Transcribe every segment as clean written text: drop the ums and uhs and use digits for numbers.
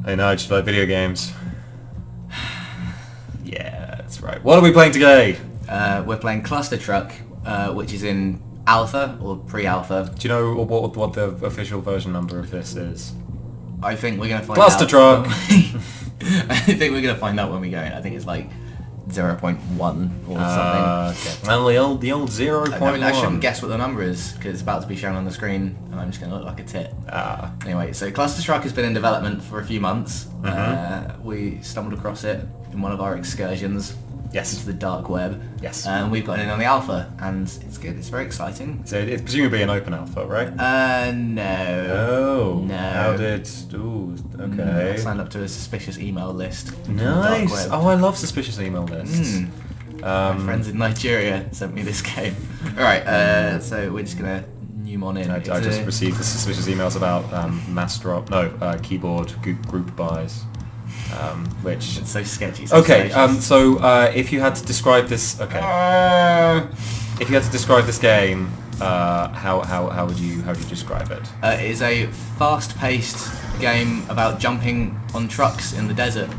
Hey Nige, do you like video games? Yeah, that's right. What are we playing today? We're playing Clustertruck, which is in alpha or pre-alpha. Do you know what the official version number of this is? I think we're gonna find Clustertruck! out. I think we're gonna find out when we go in. I think it's like 0.1 or something. Okay. Well, the old 0.1. I mean, I shouldn't guess what the number is because it's about to be shown on the screen, and I'm just gonna look like a tit. Anyway, so Clustertruck has been in development for a few months. We stumbled across it in one of our excursions. Yes. Into the dark web. Yes. And we've gotten in on the alpha, and it's good. It's very exciting. So it's presumably an open alpha, right? No. Oh. No. How did... Ooh, okay. I signed up to a suspicious email list. Nice. Oh, I love suspicious email lists. My friends in Nigeria sent me this game. Alright, so we're just going to new on in. I just received the suspicious emails about mass drop... No, keyboard group buys. Which it's so sketchy. Okay, so if you had to describe this, if you had to describe this game, how would you describe it? It is a fast-paced game about jumping on trucks in the desert.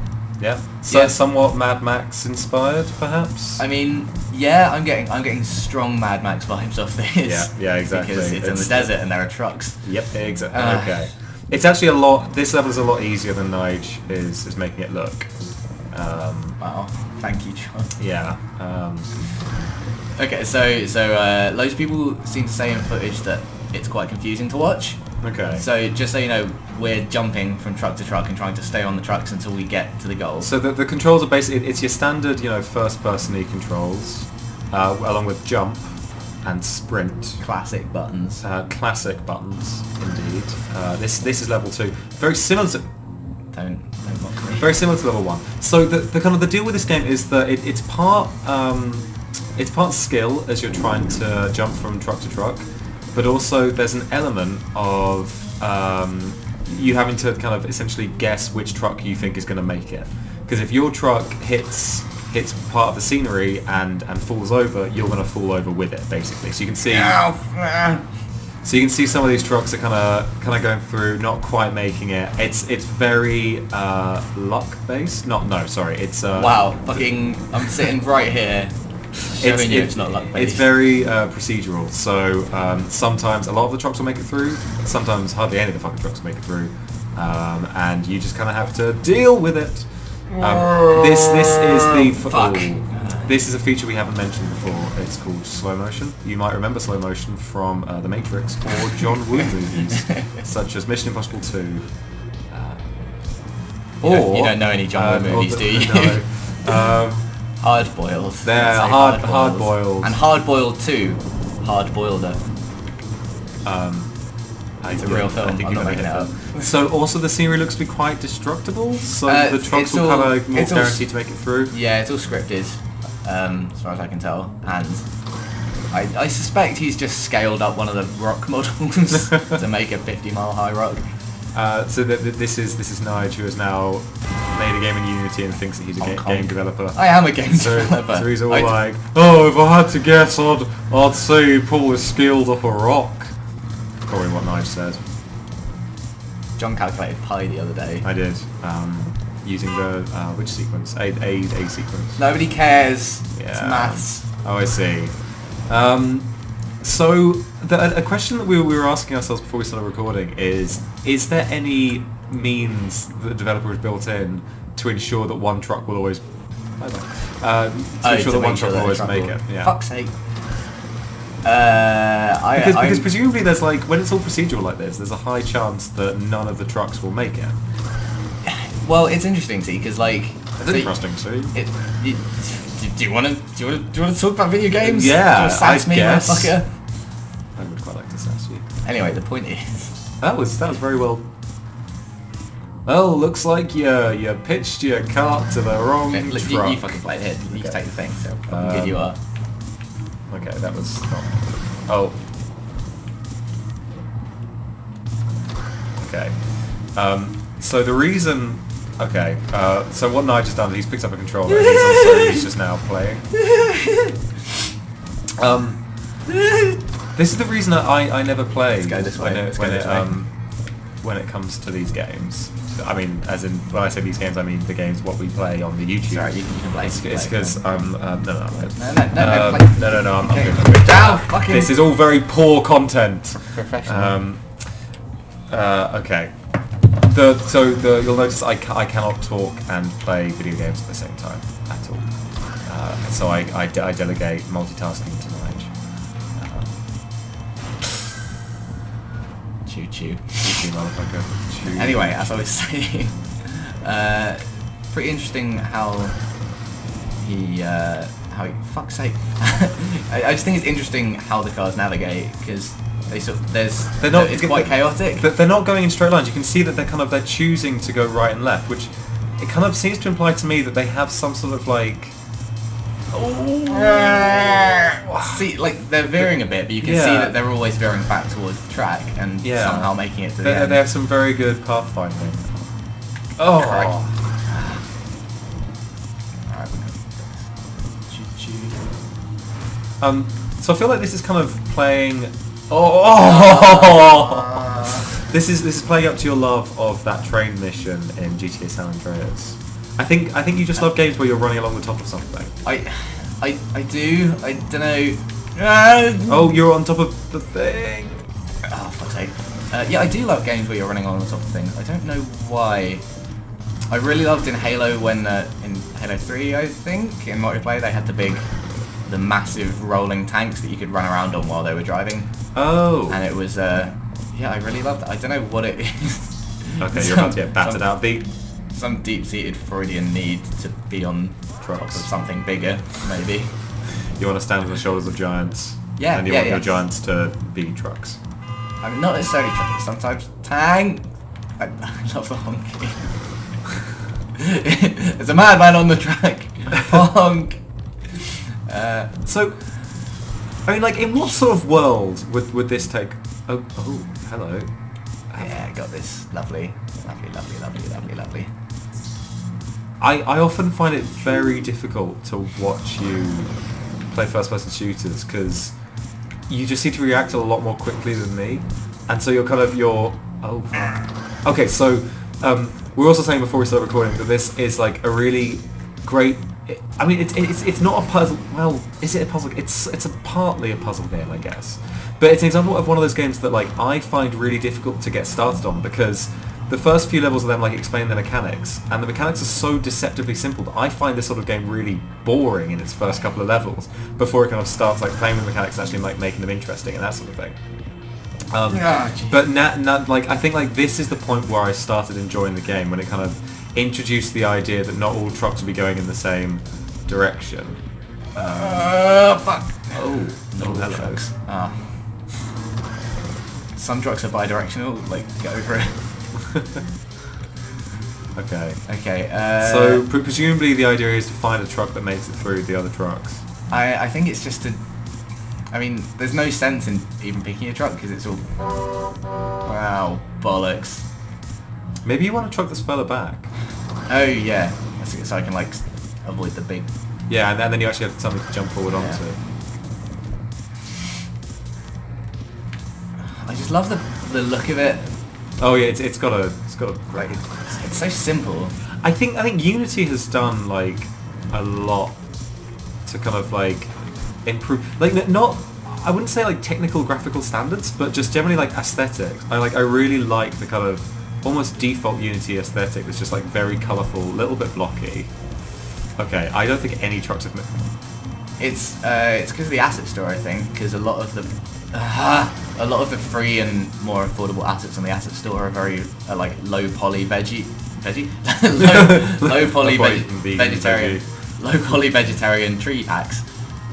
Yeah. So somewhat Mad Max inspired, perhaps. I mean, yeah, I'm getting strong Mad Max vibes off this. Yeah, exactly. Because it's in the desert and there are trucks. Yep, exactly. Okay. It's actually a lot. This level is a lot easier than Nige is making it look. Wow, thank you, John. Yeah. Okay, so loads of people seem to say in footage that it's quite confusing to watch. Okay. So just so you know, we're jumping from truck to truck and trying to stay on the trucks until we get to the goal. So the controls are basically it's your standard, first-person-y controls, along with jump and sprint. Classic buttons. Classic buttons, indeed. This is level 2. Very similar to... Don't mock me. Very similar to level 1. So the kind of the deal with this game is that it's part skill as you're trying to jump from truck to truck, but also there's an element of you having to kind of essentially guess which truck you think is going to make it. Because if your truck hits part of the scenery and falls over, you're going to fall over with it, basically. So you can see. So you can see some of these trucks are kind of going through, not quite making it. It's very luck based. It's wow, fucking! I'm sitting right here. Showing you it's not luck based. It's very procedural. So sometimes a lot of the trucks will make it through. Sometimes hardly any of the fucking trucks will make it through, and you just kind of have to deal with it. This is the This is a feature we haven't mentioned before. It's called slow motion. You might remember slow motion from The Matrix or John Woo movies, such as Mission Impossible 2. You don't know any John Woo movies, do you? No. Hard boiled. They're hard boiled. And hard boiled 2. Hard boilder. It's a real film. I'm not making it up. So also the scenery looks to be quite destructible. So the trucks will kind of more guaranteed to make it through. Yeah, it's all scripted, as far as I can tell. And I suspect he's just scaled up one of the rock models to make a 50-mile-high rock. So this is Nige, who has now made a game in Unity and thinks that he's a game developer. I am a game developer. So he's all like, oh, if I had to guess, I'd say Paul is scaled up a rock. Probably what Nige said. John calculated pi the other day. I did. Using the which sequence? A sequence. Nobody cares. Yeah. It's maths. Oh, I see. So a question that we were asking ourselves before we started recording is there any means that the developer has built in to ensure that one truck will always ensure that one truck will always make it? Yeah. Fuck's sake. Because presumably there's like, when it's all procedural like this, there's a high chance that none of the trucks will make it. Well, it's interesting, see, because like... It's interesting, see. Do you want to talk about video games? Yeah, I guess. Motherfucker? I would quite like to sass you. Anyway, the point is... That was very well... Well, looks like you pitched your cart to the wrong truck. You fucking play it. You can take the thing, so how good you are. Okay, that was not... Oh. Okay. So the reason... Okay, so what Nige has done is he's picked up a controller and he's just now playing. This is the reason I never play. Let's go this way. when it comes to these games. I mean, as in when I say these games, I mean the games what we play on the YouTube. Sorry, you can play. It's because no. I'm No, I'm good. Fucking. This is all very poor content. Professional. Okay. You'll notice I cannot talk and play video games at the same time at all. So I delegate multitasking to Nige. Choo choo. Choo motherfucker. Choo. Anyway, as I was saying, pretty interesting how he fuck's sake. I just think it's interesting how the cars navigate, because it's quite chaotic. They're not going in straight lines. You can see that they're choosing to go right and left, which it kind of seems to imply to me that they have some sort of like. See, like they're veering a bit, but you can see that they're always veering back towards the track and somehow making it to the end. They have some very good pathfinding. Oh. So I feel like this is kind of playing. This is playing up to your love of that train mission in GTA San Andreas. I think you just love games where you're running along the top of something. I do. I don't know. Oh, you're on top of the thing. Oh, fuck's sake. Yeah, I do love games where you're running on top of things. I don't know why. I really loved in Halo when in Halo 3, I think, in multiplayer they had the massive rolling tanks that you could run around on while they were driving. Oh. And it was yeah, I really loved it. I don't know what it is. Okay, you're about to get battered out. Some deep-seated Freudian need to be on top of something bigger, maybe. You want to stand on the shoulders of giants. Yeah, and you want your giants to be trucks. I mean, not necessarily trucks. Sometimes tank. I love the honking. There's a madman on the track. Honk. So, I mean, like, in what sort of world would this take? Oh, hello. Yeah, I got this. Lovely. I often find it very difficult to watch you play first-person shooters because you just seem to react a lot more quickly than me, and so oh fuck. Okay, so we were also saying before we started recording that this is like a really great. I mean, it's not a puzzle. Well, is it a puzzle? It's partly a puzzle game, I guess, but it's an example of one of those games that like I find really difficult to get started on because the first few levels of them like explain the mechanics, and the mechanics are so deceptively simple that I find this sort of game really boring in its first couple of levels before it kind of starts like playing with mechanics and actually like making them interesting and that sort of thing. But like I think like this is the point where I started enjoying the game, when it kind of introduced the idea that not all trucks will be going in the same direction. Fuck. Oh, hello. Trucks. Some trucks are bi-directional, like, get over it. Okay. So presumably the idea is to find a truck that makes it through the other trucks. I think it's just I mean, there's no sense in even picking a truck because it's all... Wow, bollocks. Maybe you want a truck that's further back. Oh yeah, so I can like avoid the big... Yeah, and then you actually have something to jump forward onto. I just love the look of it. Oh yeah, it's got a great. It's so simple. I think Unity has done like a lot to kind of like improve, like not. I wouldn't say like technical graphical standards, but just generally like aesthetics. I really like the kind of almost default Unity aesthetic that's just like very colourful, a little bit blocky. Okay, I don't think any trucks have. It's because of the asset store, I think, because a lot of the free and more affordable assets on the asset store are very like low poly vegetarian tree packs.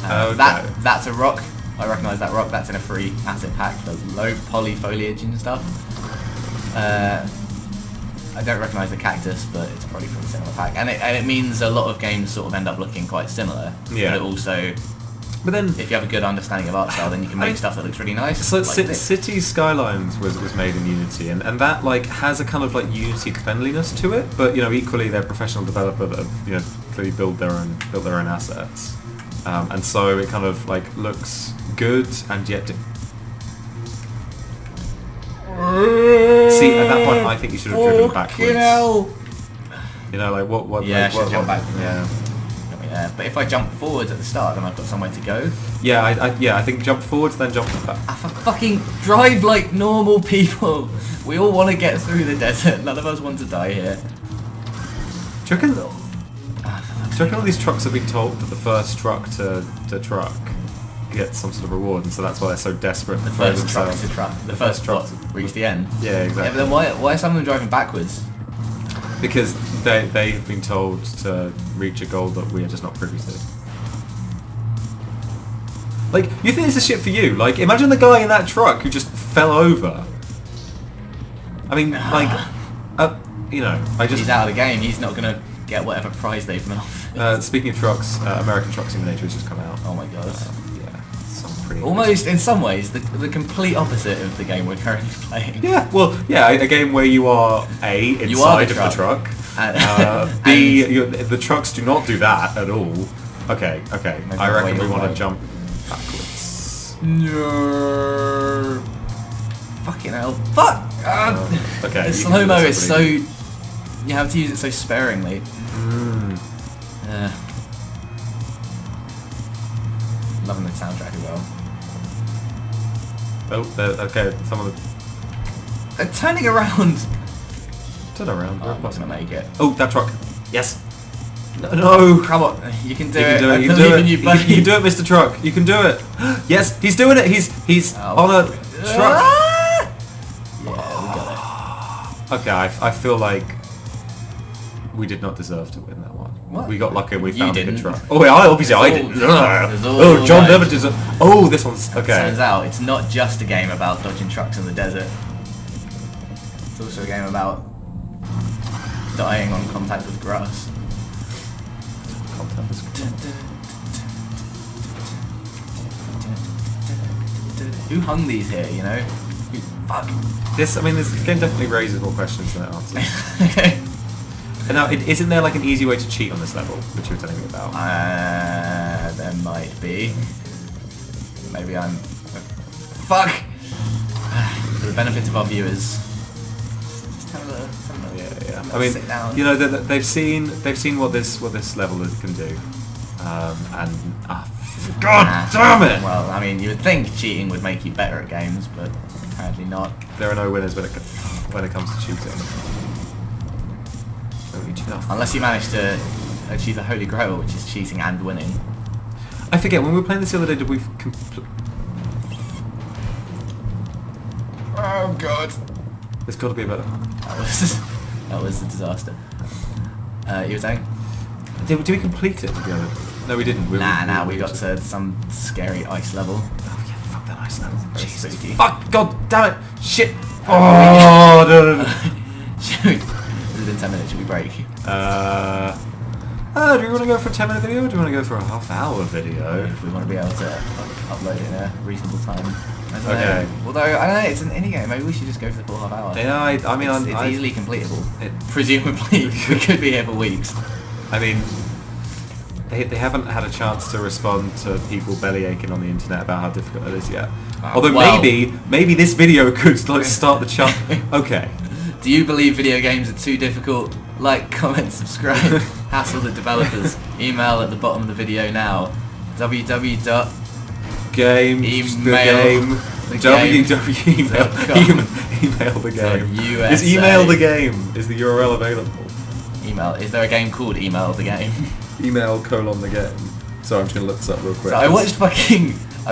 Okay. That's a rock. I recognise that rock. That's in a free asset pack for low poly foliage and stuff. I don't recognise the cactus, but it's probably from a similar pack, and it means a lot of games sort of end up looking quite similar. Yeah. But it also, but then if you have a good understanding of art style, then you can make stuff that looks really nice. So like Cities Skylines was made in Unity, and that like has a kind of like Unity cleanliness to it, but you know equally they're a professional developer that have clearly built their own assets, and so it kind of like looks good and yet. See, at that point, I think you should have driven backwards. Hell. You know, like what? Yeah, like, I should jump back. Yeah. Yeah, but if I jump forwards at the start, then I've got somewhere to go. Yeah, I think jump forwards, then jump back. I fucking drive like normal people. We all want to get through the desert. None of us want to die here. Do you reckon all these trucks have been told that the first truck to truck gets some sort of reward, and so that's why they're so desperate to throw themselves? The first truck to reach the end. Yeah, exactly. Yeah, but then why are some of them driving backwards? Because they've been told to reach a goal that we are just not privy to. Like, you think this is shit for you? Like, imagine the guy in that truck who just fell over. I mean, like, you know, He's out of the game. He's not gonna get whatever prize they've been offered. Speaking of trucks, American Truck Simulator has just come out. Oh my god. Yeah, some pretty. Almost, in some ways, the complete opposite of the game we're currently playing. Yeah, well, yeah, a game where you are inside of the truck. B, the trucks do not do that at all. Okay. Maybe I reckon we you're want to right. jump backwards. No. Fucking hell. Fuck! Okay. The slow-mo is so... You have to use it so sparingly. Loving the soundtrack as well. Oh, okay, some of the... They're turning around! Turn around. Oh, I'm not gonna make it. Oh, that truck. Yes. No. Come on, you can do You it. can do it. I You can believe do in it. you, buddy. You can do it, Mr. Truck. You can do it. Yes, he's doing it. He's on a truck. Yeah, we got Okay, I feel like we did not deserve to win that one. What? We got lucky. We You found a didn't. good truck. Oh, yeah, obviously I didn't. It's all Oh, John right. never deserved. Oh, this one's it. okay. Turns out it's not just a game about dodging trucks in the desert. It's also a game about dying on contact with grass. Who hung these here, you know? Fuck. This game definitely raises more questions than it answers. Okay. And now, isn't there like an easy way to cheat on this level, which you were telling me about? There might be. Maybe I'm... Fuck! For the benefit of our viewers. Just have a little Yeah. I mean, sit down. You know, they've seen what this level can do, God damn it! Well, I mean, you would think cheating would make you better at games, but apparently not. There are no winners when it comes to cheating. Unless you manage to achieve the Holy Grail, which is cheating and winning. I forget, when we were playing this the other day, did we... Oh god. There's got to be a better... That was a disaster. You were saying? Did we complete it? No, we didn't. We got to some scary ice level. Oh yeah, fuck that ice level. Very Jesus. spooky. Fuck, god damn it! Shit! Oh, no. This has been 10 minutes, should we break? Do we want to go for a 10-minute video, or do we want to go for a half-hour video? If we want to be able to upload it in a reasonable time. I don't Okay. know. Although, I don't know, it's an indie game, maybe we should just go for the full half hour. Yeah, it's easily completable. Presumably, we could be here for weeks. I mean, they haven't had a chance to respond to people bellyaching on the internet about how difficult it is yet. Although well. maybe this video could like start the chart. Okay. Do you believe video games are too difficult? Like, comment, subscribe. Hassle the developers. Email at the bottom of the video now. www. Email the game. Is email the game? Is the URL available? Email. Is there a game called Email the Game? Email : the game. So I'm just gonna look this up real quick. So I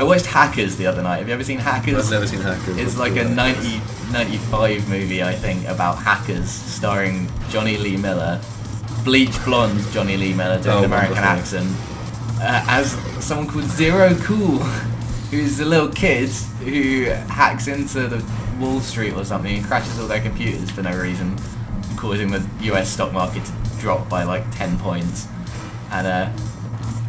watched Hackers the other night. Have you ever seen Hackers? I've never seen Hackers. It's like a 95 movie, I think, about hackers, starring Johnny Lee Miller, bleach blonde Johnny Lee Miller doing an American accent, as someone called Zero Cool, who's a little kid who hacks into the Wall Street or something and crashes all their computers for no reason, causing the US stock market to drop by like 10 points. And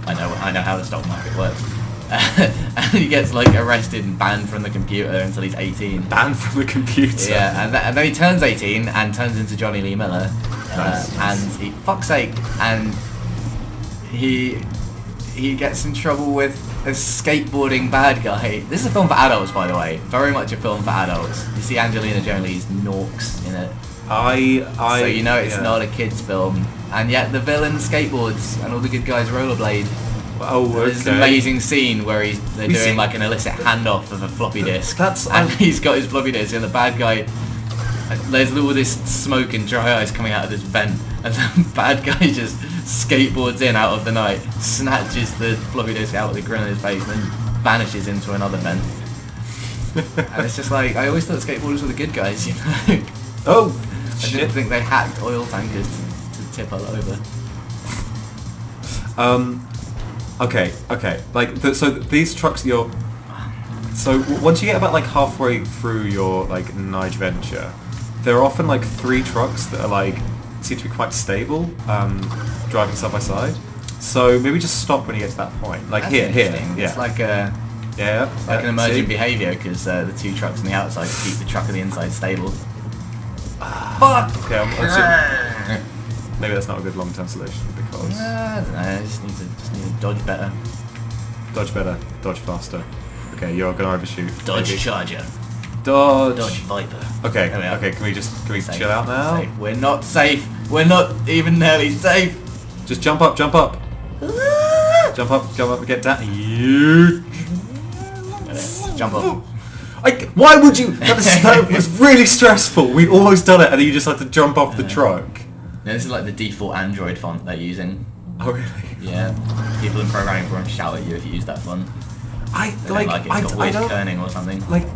I know how the stock market works. And he gets like arrested and banned from the computer until he's 18. Banned from the computer. Yeah, and then he turns 18 and turns into Johnny Lee Miller. Nice. And fuck's sake, and he gets in trouble with a skateboarding bad guy. This is a film for adults, by the way. Very much a film for adults. You see Angelina Jolie's Norks in it. So you know it's not a kids' film. And yet the villain skateboards and all the good guys rollerblade. Oh, okay. There's this amazing scene where they're doing like an illicit handoff of a floppy disk. And he's got his floppy disk and the bad guy... There's all this smoke and dry ice coming out of this vent. And the bad guy just skateboards in out of the night, snatches the floppy disk out with a grin on his face, and then vanishes into another vent. And it's just like, I always thought skateboarders were the good guys, you know? Oh, I didn't think they hacked oil tankers to tip all over. Okay. Like, so these trucks, so once you get about like halfway through your like night venture, there are often like 3 trucks that are like seem to be quite stable, driving side by side. So maybe just stop when you get to that point. Like That's here. interesting. Yeah. It's like an emergent behaviour because the 2 trucks on the outside keep the truck on the inside stable. Fuck! Okay, I'm assuming maybe that's not a good long-term solution because I don't know. I just need to dodge better. Dodge better, dodge faster. Okay, you're gonna overshoot. Dodge maybe. Charger. Dodge. Dodge Viper. Okay. Can we Safe. chill out now? Safe. We're not safe. We're not even nearly safe. Just jump up. Jump up, and get down. You. Jump up. Why would you? That was really stressful. We almost done it, and then you just had to jump off the truck. No, this is like the default Android font they're using. Oh really? Yeah. People in programming forums shout at you if you use that font. It's got weird kerning or something. Like,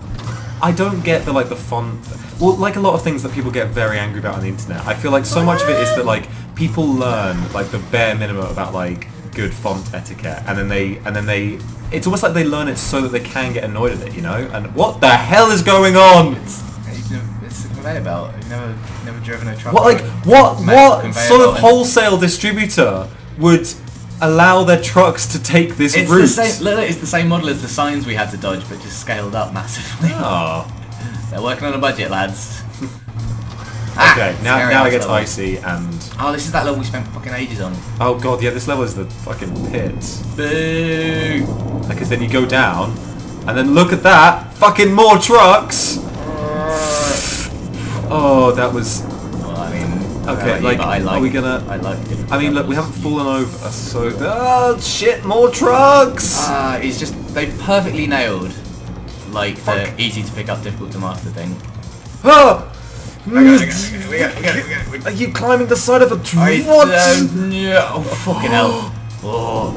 I don't get the font. Well, like a lot of things that people get very angry about on the internet. I feel like so much of it is that like people learn like the bare minimum about like good font etiquette, and then they. It's almost like they learn it so that they can get annoyed at it, you know? And what the hell is going on? It's a conveyor belt. You've never driven a truck. What sort of wholesale distributor would allow their trucks to take this route? It's the same model as the signs we had to dodge, but just scaled up massively. Oh. They're working on a budget, lads. Okay, now it gets icy and... Oh, this is that level we spent fucking ages on. Oh god, yeah, this level is the fucking pits. Boo! Because then you go down, and then look at that! Fucking more trucks! Oh, that was... Well, I mean... Okay, are we gonna... I mean, look, we haven't fallen over, so... Oh, shit, more trucks! It's just... They perfectly nailed, like, the easy to pick up, difficult to master thing. Oh! We got it. Are you climbing the side of a truck? Yeah. Oh, fucking hell. Oh.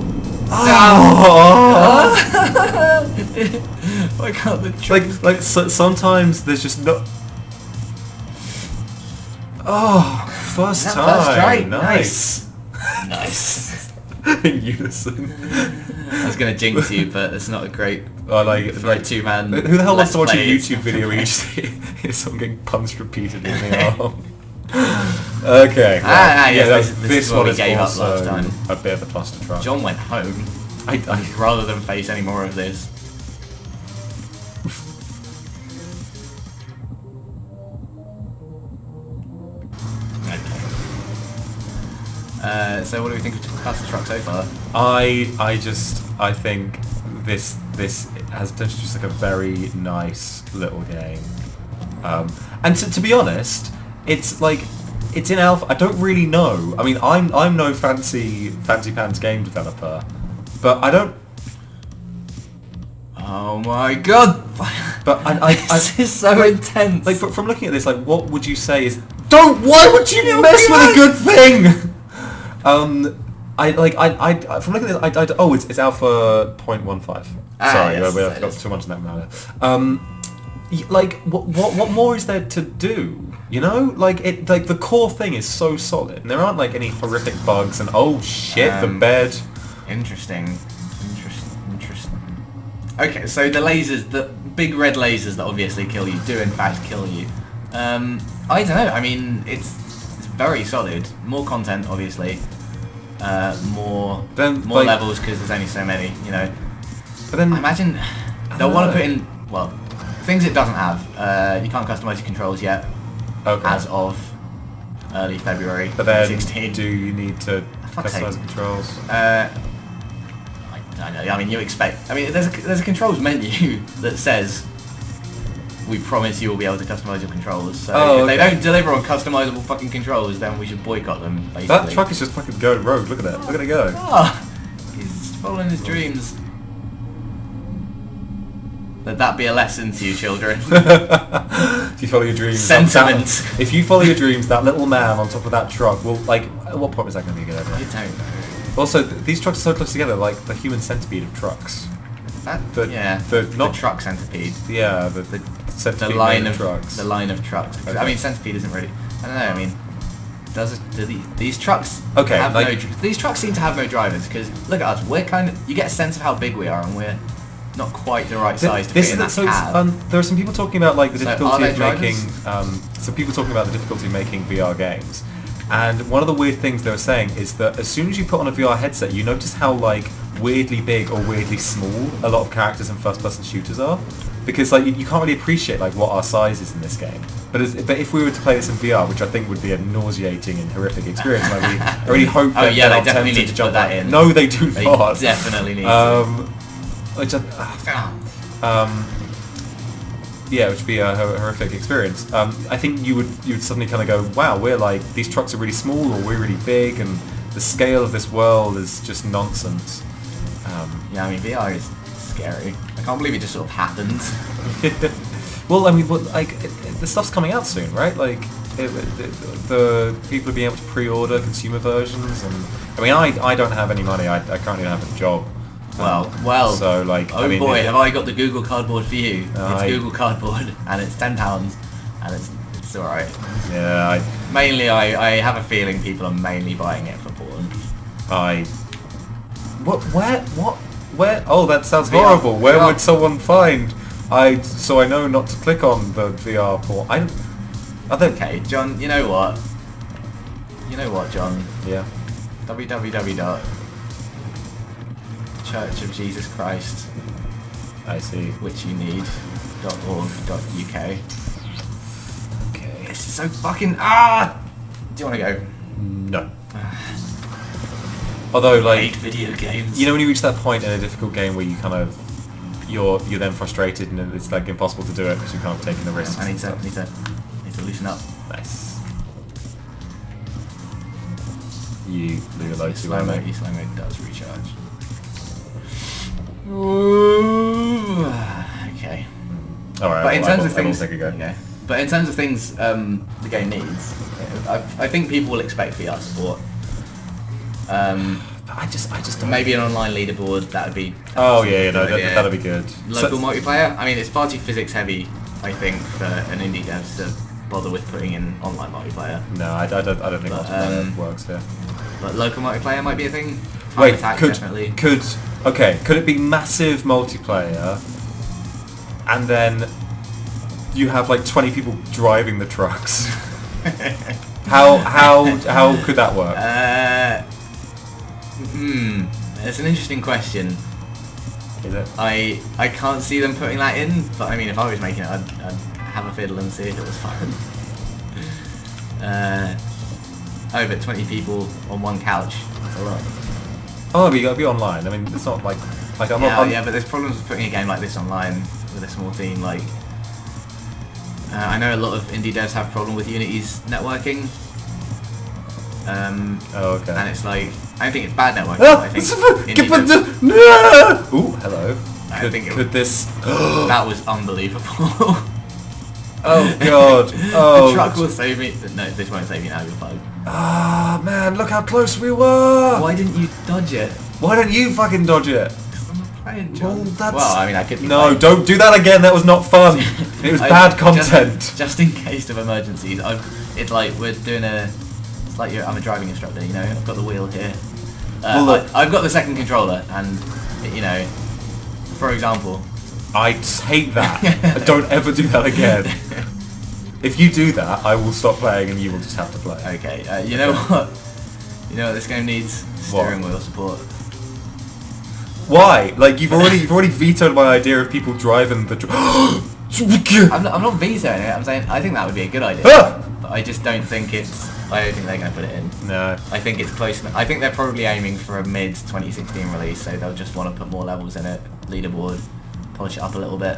Why can't the truck... sometimes there's just no... Oh, first time. First try. Nice. Nice. In unison. I was gonna jinx you, but it's not a great for a 2-man. Who the hell wants to watch a play. YouTube video where you just hear someone getting punched repeatedly in the arm? Okay. This one is also last time. a bit of a cluster truck. John went home. Rather than face any more of this. So what do we think of Clustertruck so far? I think this has potential just like a very nice little game. And to be honest, it's in alpha. I don't really know. I mean, I'm no fancy pants game developer, but I don't. Oh my god! But this is so intense. Like from looking at this, like what would you say is? Why would you mess with a good thing? From looking at this, it's alpha 0.15. Sorry, yes, I've got too much in that matter. What more is there to do? You know, the core thing is so solid, and there aren't like any horrific bugs. And oh shit, the bed. Interesting. Okay, so the lasers, the big red lasers that obviously kill you, do in fact kill you. I don't know. I mean, it's very solid. More content, obviously. More levels because there's only so many. You know. But then I imagine they'll want to put in things it doesn't have. You can't customize your controls yet. Okay. As of early February but then 2016. Do you need to customize the controls? I I know. I mean, you expect. I mean, there's a controls menu that says, "We promise you will be able to customize your controllers." So if they don't deliver on customizable fucking controllers, then we should boycott them. Basically. That truck is just fucking going rogue. Look at it. Look at it go. Oh, he's following his dreams. Let that be a lesson to you, children. If you follow your dreams, sentiment. If you follow your dreams, that little man on top of that truck will, like, at what point is that going to be a good idea? I don't know. Also, these trucks are so close together, like the human centipede of trucks. Not the truck centipede. Yeah, the centipede the line of of trucks. The line of trucks. Okay. I mean, centipede isn't really. I don't know. I mean, these trucks? Okay, have like, these trucks seem to have no drivers because look at us. We're kind of. You get a sense of how big we are, and we're not quite the right size to fit in that cab. There are some people talking about like the difficulty of making. drivers? Some people talking about the difficulty of making VR games, and one of the weird things they were saying is that as soon as you put on a VR headset, you notice how like weirdly big or weirdly small a lot of characters in first-person shooters are, because like you can't really appreciate like what our size is in this game. But if we were to play this in VR, which I think would be a nauseating and horrific experience, I really hope that they not definitely tempted need to put that in. No, they do not. They definitely need to. Which yeah, which would be a horrific experience. I think you would suddenly kind of go, wow, we're like, these trucks are really small or we're really big, and the scale of this world is just nonsense. Yeah, I mean, VR is scary. I can't believe it just sort of happened. Well, I mean, the stuff's coming out soon, right? Like, the people are being able to pre-order consumer versions, and I mean, I don't have any money. I currently don't have a job. Well. So like, oh I mean, boy, have I got the Google Cardboard for you? It's I- Google Cardboard, and it's £10, and it's all right. Yeah, Mainly, I have a feeling people are mainly buying it for porn. Where? Oh, that sounds horrible. Where would someone find? So I know not to click on the VR porn. I think. Okay, John. You know what, John? Yeah. Church of Jesus Christ, I see. which you need .org.uk. Okay. This is so fucking Do you want to go? No. Although, I like, hate video games. you know, when you reach that point in a difficult game where you kind of you're then frustrated and it's like impossible to do it because you can't take the risks. I need to loosen up. Nice. You do your load too Slow well, mode. mate. Slow mode does recharge. Ooh. Okay. All right. But in terms of I will things, take a go. okay. But in terms of things, the game needs. I think people will expect VR support. But I just don't. Maybe an online leaderboard. That would be. Oh yeah, no, that'd be good. Local multiplayer. I mean, it's far too physics heavy, I think, for an indie dev to bother with putting in online multiplayer. No, I don't think But, multiplayer works here. But local multiplayer might be a thing. Time Wait, attack, could definitely. could it be massive multiplayer, and then you have like 20 people driving the trucks? How could that work? It's an interesting question. Is it? I can't see them putting that in, but I mean, if I was making it, I'd have a fiddle and see if it was fun. But 20 people on one couch, that's a lot. Oh, but you gotta be online. I mean, it's not like I'm Yeah, not. yeah, but there's problems with putting a game like this online with a small team. Like, I know a lot of indie devs have problem with Unity's networking. Oh, okay. And it's like, I don't think it's bad networking. Ah, I think get indie devs, no! Ooh, hello. I think Could this? that was unbelievable. Oh god. Oh. The truck will save me. No, this won't save you now. You're fine. Ah, man, look how close we were. Why didn't you dodge it? Why don't you fucking dodge it? I'm not playing, John. Well, that's... Well, I mean, I could be No, playing. don't do that again. That was not fun. It was bad content. Just in case of emergencies. It's like we're doing it's like I'm a driving instructor, you know. I've got the wheel here. Well, look. I've got the second controller, and you know, for example. I hate that. Don't ever do that again. If you do that, I will stop playing and you will just have to play. Okay, you know what? You know what this game needs? Steering wheel support. Why? Like you've already vetoed my idea of people driving the. I'm not vetoing it. I'm saying I think that would be a good idea. Ah! But I just don't think it's I don't think they're going to put it in. No. I think it's close. I think they're probably aiming for a mid 2016 release, so they'll just want to put more levels in it, leaderboard, polish it up a little bit.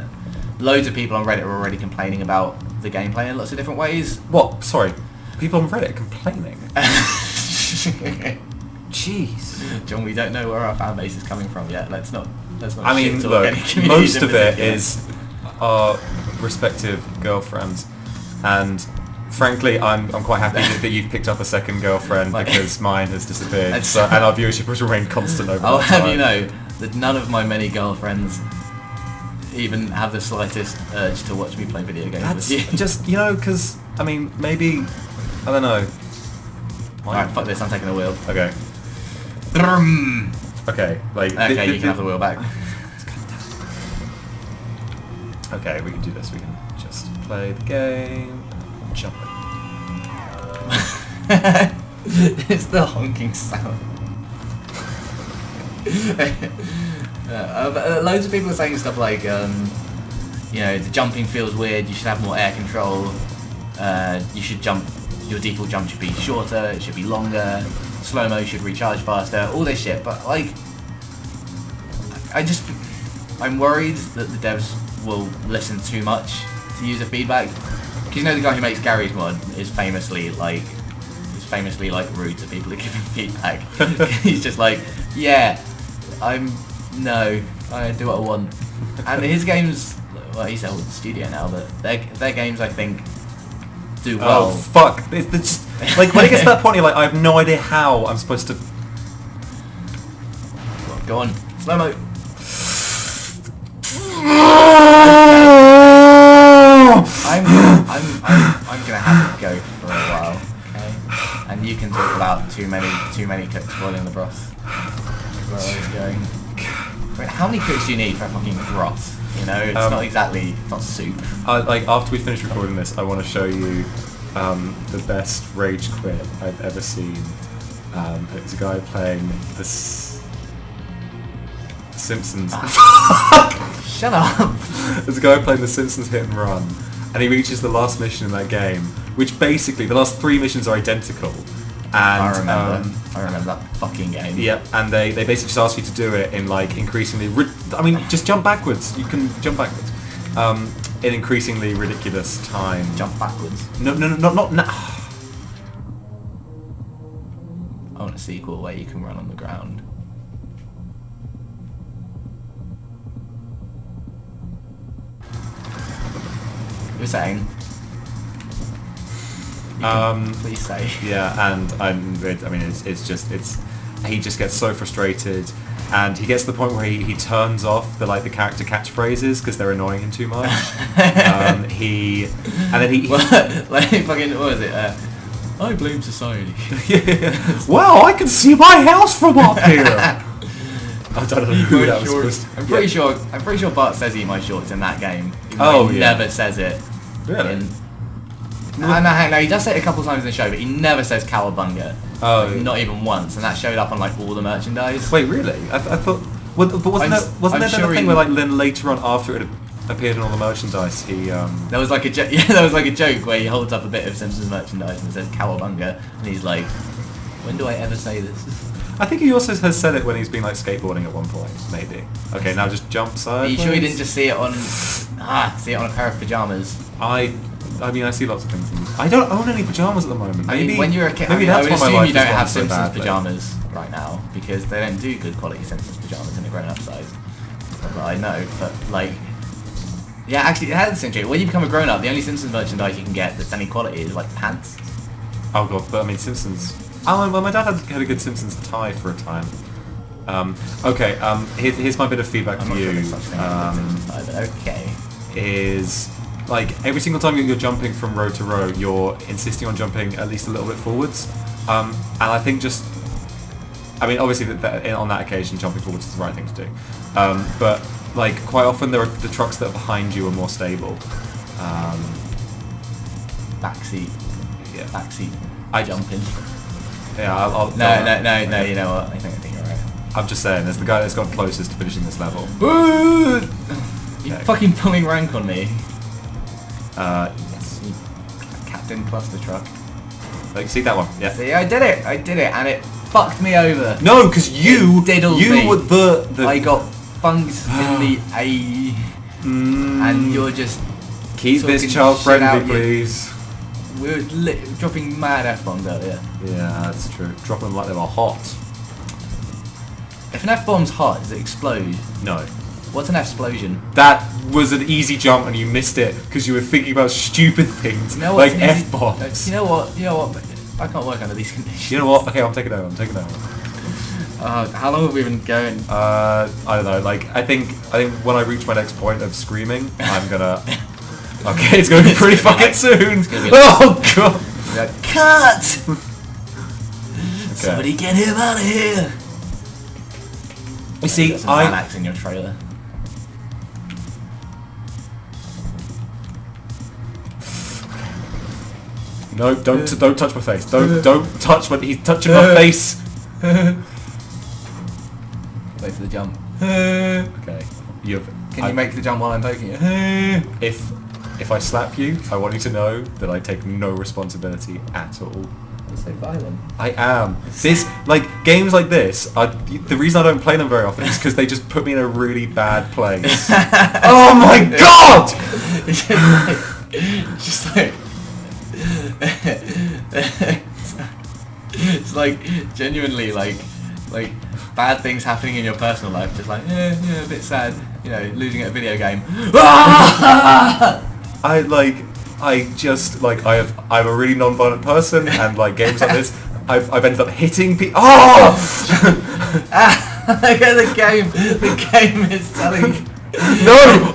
Loads of people on Reddit are already complaining about the gameplay in lots of different ways. What? Sorry. People on Reddit complaining? Jeez. John, we don't know where our fan base is coming from yet. Let's not I mean, shit-talk look, any communities most in of it particular. is our respective girlfriends, and frankly, I'm quite happy that you've picked up a second girlfriend because mine has disappeared, and our viewership has remained constant over I'll that have time. you know that none of my many girlfriends even have the slightest urge to watch me play video games That's with you. just, because, I mean, maybe, I don't know. Alright, fuck this, I'm taking the wheel. Okay. Okay, like... Okay, you can have the wheel back. Okay, we can do this. We can just play the game. Jump it. It's the honking sound. Loads of people are saying stuff like, the jumping feels weird, you should have more air control, you should jump, your default jump should be shorter, it should be longer, slow-mo should recharge faster, all this shit, but like, I'm worried that the devs will listen too much to user feedback, because the guy who makes Gary's mod is famously like rude to people who give him feedback. He's just like, yeah, I do what I want. And his games, well, he's out with the studio now, but their games, I think, do well. Oh, fuck. It's just, like, when it gets to that point, you're like, I have no idea how I'm supposed to... Go on, slow-mo. I'm gonna have to go for a while, okay? And you can talk about too many cooks boiling the broth. Where I was going. Wait, how many cooks do you need for a fucking broth? It's not soup. Like, after we finish recording this, I want to show you the best rage quit I've ever seen. It's a guy playing The Simpsons. Shut up! There's a guy playing The Simpsons Hit and Run, and he reaches the last mission in that game, which basically, the last 3 missions are identical. And, I remember that fucking game. Yep, and they basically just ask you to do it in like increasingly... just jump backwards. You can jump backwards. In increasingly ridiculous time. Jump backwards. No, not now. I want a sequel where you can run on the ground. You're saying? Please say. Yeah, and he just gets so frustrated, and he gets to the point where he turns off the character catchphrases because they're annoying him too much. What was it? I blame society. Well, I can see my house from up here. I don't know who that was supposed to... I'm pretty sure Bart says "eat my shorts" in that game. He never says it. Really? No, he does say it a couple times in the show, but he never says "cowabunga." Not even once, and that showed up on all the merchandise. Wait, really? I thought... But wasn't there a thing where then later on, after it had appeared in all the merchandise, he... There was a joke where he holds up a bit of Simpsons merchandise and says "cowabunga," and he's like, when do I ever say this? I think he also has said it when he's been skateboarding at one point, maybe. Okay, now just jump sideways. Are you sure he didn't just see it on a pair of pajamas? I see lots of things. I don't own any pajamas at the moment. Maybe when you're a kid, maybe I that's would why my assume life you don't has have gone so Simpsons badly. pajamas right now because they don't do good quality Simpsons pajamas in a grown-up size. Not that I know, but yeah, actually, that's interesting. When you become a grown-up, the only Simpsons merchandise you can get that's any quality is pants. Oh god, but Simpsons. Oh, well, my dad had a good Simpsons tie for a time. Here's my bit of feedback for you. Okay. Is every single time you're jumping from row to row, you're insisting on jumping at least a little bit forwards. And I think obviously on that occasion, jumping forwards is the right thing to do. But quite often the trucks that are behind you are more stable. Backseat. Yeah. Backseat. Jumping. Yeah, No, you know what? I think you're right. I'm just saying, there's the guy that's got closest to finishing this level. You're fucking pulling rank on me. Yes. Captain Clustertruck. Like, see that one? Yeah. See, I did it, and it fucked me over. No, because you were the... I got funked in the A, and you're just... Keep this child friendly, please. We were dropping mad F-bombs earlier. Yeah, that's true. Dropping them like they were hot. If an F-bomb's hot, does it explode? No. What's an F-splosion? That was an easy jump and you missed it because you were thinking about stupid things like F-bombs. You know what? I can't work under these conditions. You know what? Okay, I'm taking over. How long have we been going? I don't know. Like, I think when I reach my next point of screaming, I'm gonna... Okay, it's gonna be pretty fucking soon. Oh god! Cut! Somebody get him out of here! You see, Alex in your trailer. No, don't touch my face. Don't touch my. He's touching my face. Wait for the jump. Okay. Can you make the jump while I'm poking you? If I slap you, I want you to know that I take no responsibility at all. You're so violent. I am. Games like this, the reason I don't play them very often is because they just put me in a really bad place. Oh my god! It's like genuinely like bad things happening in your personal life, just like a bit sad, losing at a video game. I'm a really non-violent person, and like games like this, I've ended up hitting people. Oh! The game is telling you. No!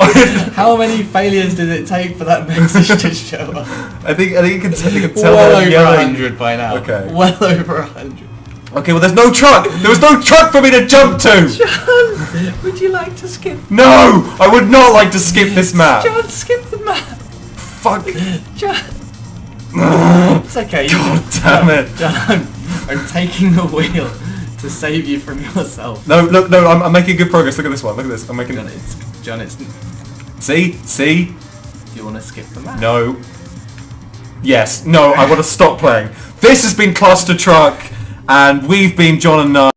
How many failures did it take for that message to show up? I think it can tell well I'm over yelling. 100 by now. Okay. Well over 100. Okay, well there's no truck! There was no truck for me to jump to! John, would you like to skip? No! I would not like to skip this map! John, skip the map! Fuck! John! It's okay. God damn it! John, I'm taking the wheel to save you from yourself. No, look, no, I'm making good progress. Look at this one. Look at this. I'm making... John, it's... See? Do you want to skip the map? No. Yes. No, I want to stop playing. This has been Clustertruck, and we've been John and Nigel.